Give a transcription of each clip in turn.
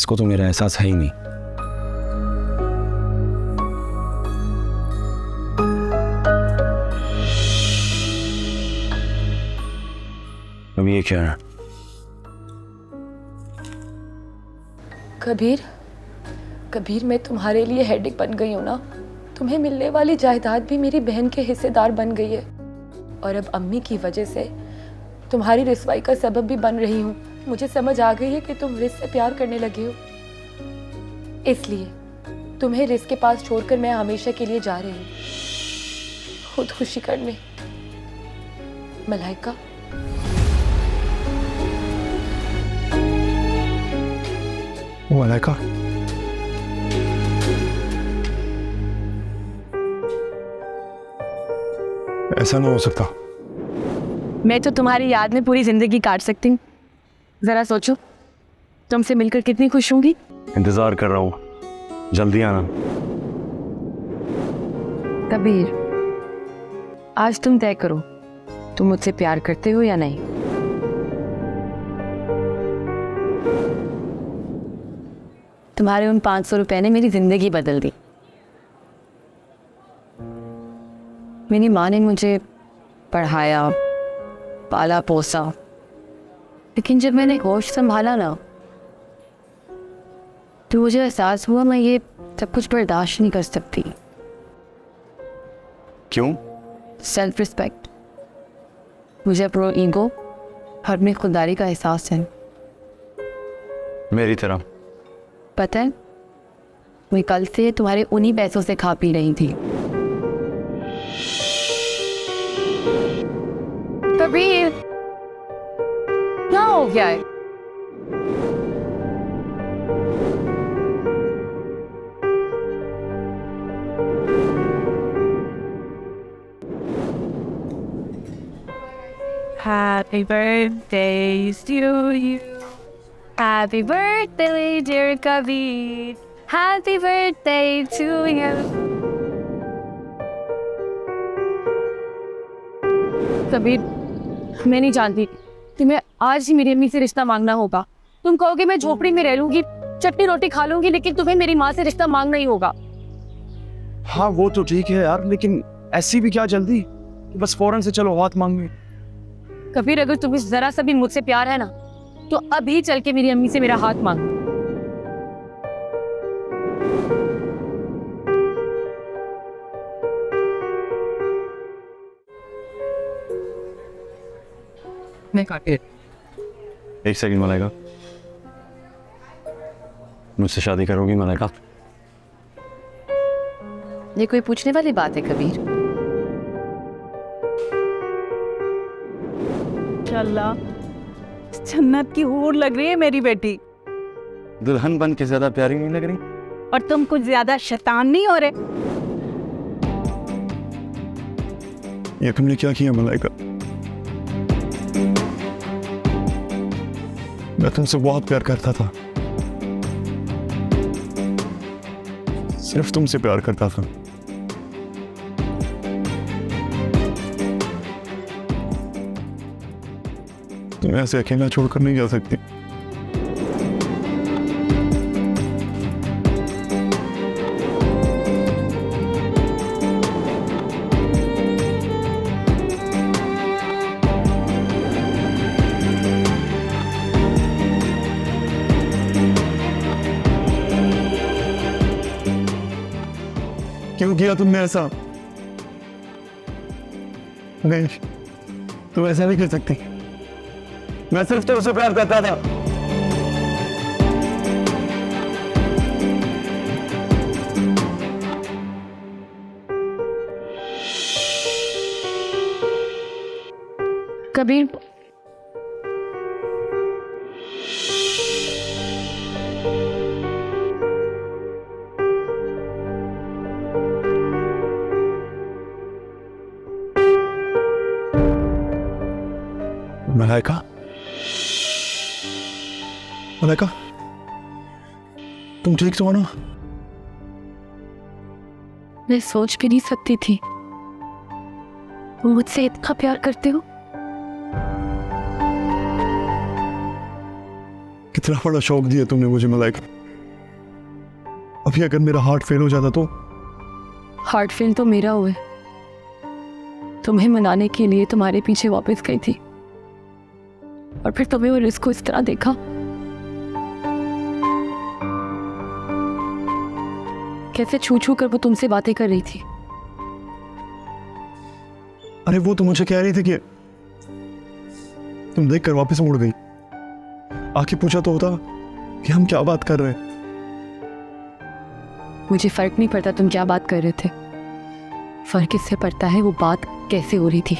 इसको तो मेरा एहसास है ही नहीं। अब ये क्या है? कबीर, कबीर मैं तुम्हारे लिए हेडेक बन गई हूँ ना। तुम्हें मिलने वाली जायदाद भी मेरी बहन के हिस्सेदार बन गई है और अब अम्मी की वजह से तुम्हारी रिसवाई का सबब भी बन रही हूँ। मुझे समझ आ गई है कि तुम रिस से प्यार करने लगे हो, इसलिए तुम्हें रिस के पास छोड़कर मैं हमेशा के लिए जा रही हूँ खुदकुशी करने। मलाइका, मलाइका, ऐसा नहीं हो सकता। मैं तो तुम्हारी याद में पूरी जिंदगी काट सकती हूँ। जरा सोचो, तुमसे मिलकर कितनी खुश होंगी। इंतजार कर रहा हूँ, जल्दी आना। कबीर, आज तुम तय करो, तुम मुझसे प्यार करते हो या नहीं। तुम्हारे उन 500 रुपए ने मेरी जिंदगी बदल दी। मेरी माँ ने मुझे पढ़ाया, पाला पोसा, लेकिन जब मैंने होश संभाला ना, तो मुझे एहसास हुआ मैं ये सब कुछ बर्दाश्त नहीं कर सकती। क्यों? Self respect. मुझे अपना ईगो और अपनी खुददारी का एहसास है। मेरी तरह। पता है, मैं कल से तुम्हारे उन्हीं पैसों से खा पी रही थी। कबीर, क्या हो गया है? Happy birthday to you. Happy birthday, dear Kabir. Happy birthday to you. Kabir, मैं नहीं जानती, तुम्हें आज ही मेरी अम्मी से रिश्ता मांगना होगा। तुम कहोगे मैं झोपड़ी में रह लूंगी, चटनी रोटी खा लूंगी, लेकिन तुम्हें मेरी माँ से रिश्ता मांगना ही होगा। हाँ वो तो ठीक है यार, लेकिन ऐसी भी क्या जल्दी कि बस फौरन से चलो हाथ मांगने। कबीर, अगर तुम्हें जरा सा भी मुझसे प्यार है ना, तो अभी चल के मेरी अम्मी से मेरा हाथ मांगो। मैं काटे। एक सेकंड मलाइका, मुझसे शादी करोगी मलाइका? ये कोई पूछने वाली बात है कबीर? माशाल्लाह, जन्नत की हूर लग रही है मेरी बेटी। दुल्हन बन के ज्यादा प्यारी नहीं लग रही? और तुम कुछ ज्यादा शैतान नहीं हो रहे? ये तुमने क्या किया मलाइका? मैं तुमसे बहुत प्यार करता था, सिर्फ तुमसे प्यार करता था। तुम्हें ऐसे अकेला छोड़कर नहीं जा सकती। क्यों किया तुमने ऐसा? नहीं, तुम ऐसा नहीं कर सकती। मैं सिर्फ तुमसे प्यार करता था। कबीर, मलाइका, मलाइका, तुम ठीक तो हो ना? मैं सोच भी नहीं सकती थी तुम मुझसे इतना प्यार करते हो। कितना बड़ा शौक दिया तुमने मुझे मलाइका। अभी अगर मेरा हार्ट फेल हो जाता तो? हार्ट फेल तो मेरा हुआ है। तुम्हें मनाने के लिए तुम्हारे पीछे वापस गई थी और फिर तुम्हें और इसको इस तरह देखा। कैसे छू छू कर वो तुमसे बातें कर रही थी। अरे वो तो मुझे कह रही थी कि तुम देख कर वापस मुड़ गई। आके पूछा तो होता कि हम क्या बात कर रहे हैं। मुझे फर्क नहीं पड़ता तुम क्या बात कर रहे थे, फर्क इससे पड़ता है वो बात कैसे हो रही थी।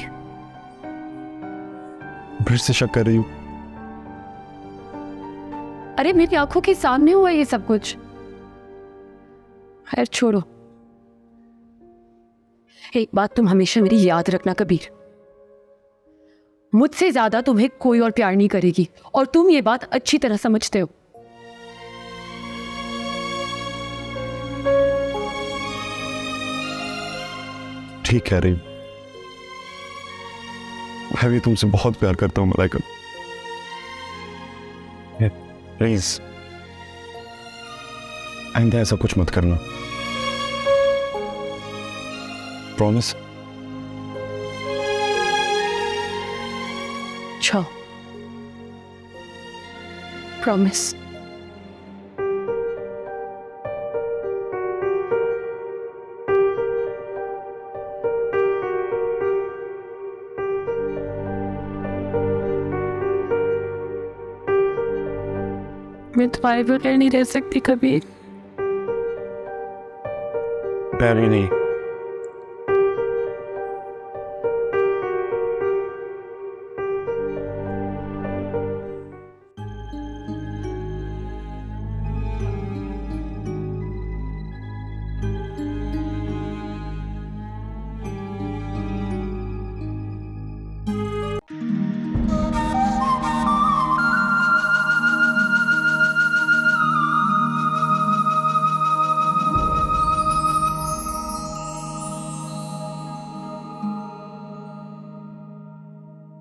फिर से शक कर रही हूँ। अरे मेरी आंखों के सामने हुआ ये सब कुछ। खैर छोड़ो, एक बात तुम हमेशा मेरी याद रखना कबीर, मुझसे ज्यादा तुम्हें कोई और प्यार नहीं करेगी और तुम ये बात अच्छी तरह समझते हो। ठीक कह रही हूँ। मैं भी तुमसे बहुत प्यार करता हूँ मलाइका। प्लीज आइंदा ऐसा कुछ मत करना। प्रॉमिस? अच्छा, प्रॉमिस। मैं तुम्हारे बगैर नहीं रह सकती कभी। प्यार ही नहीं,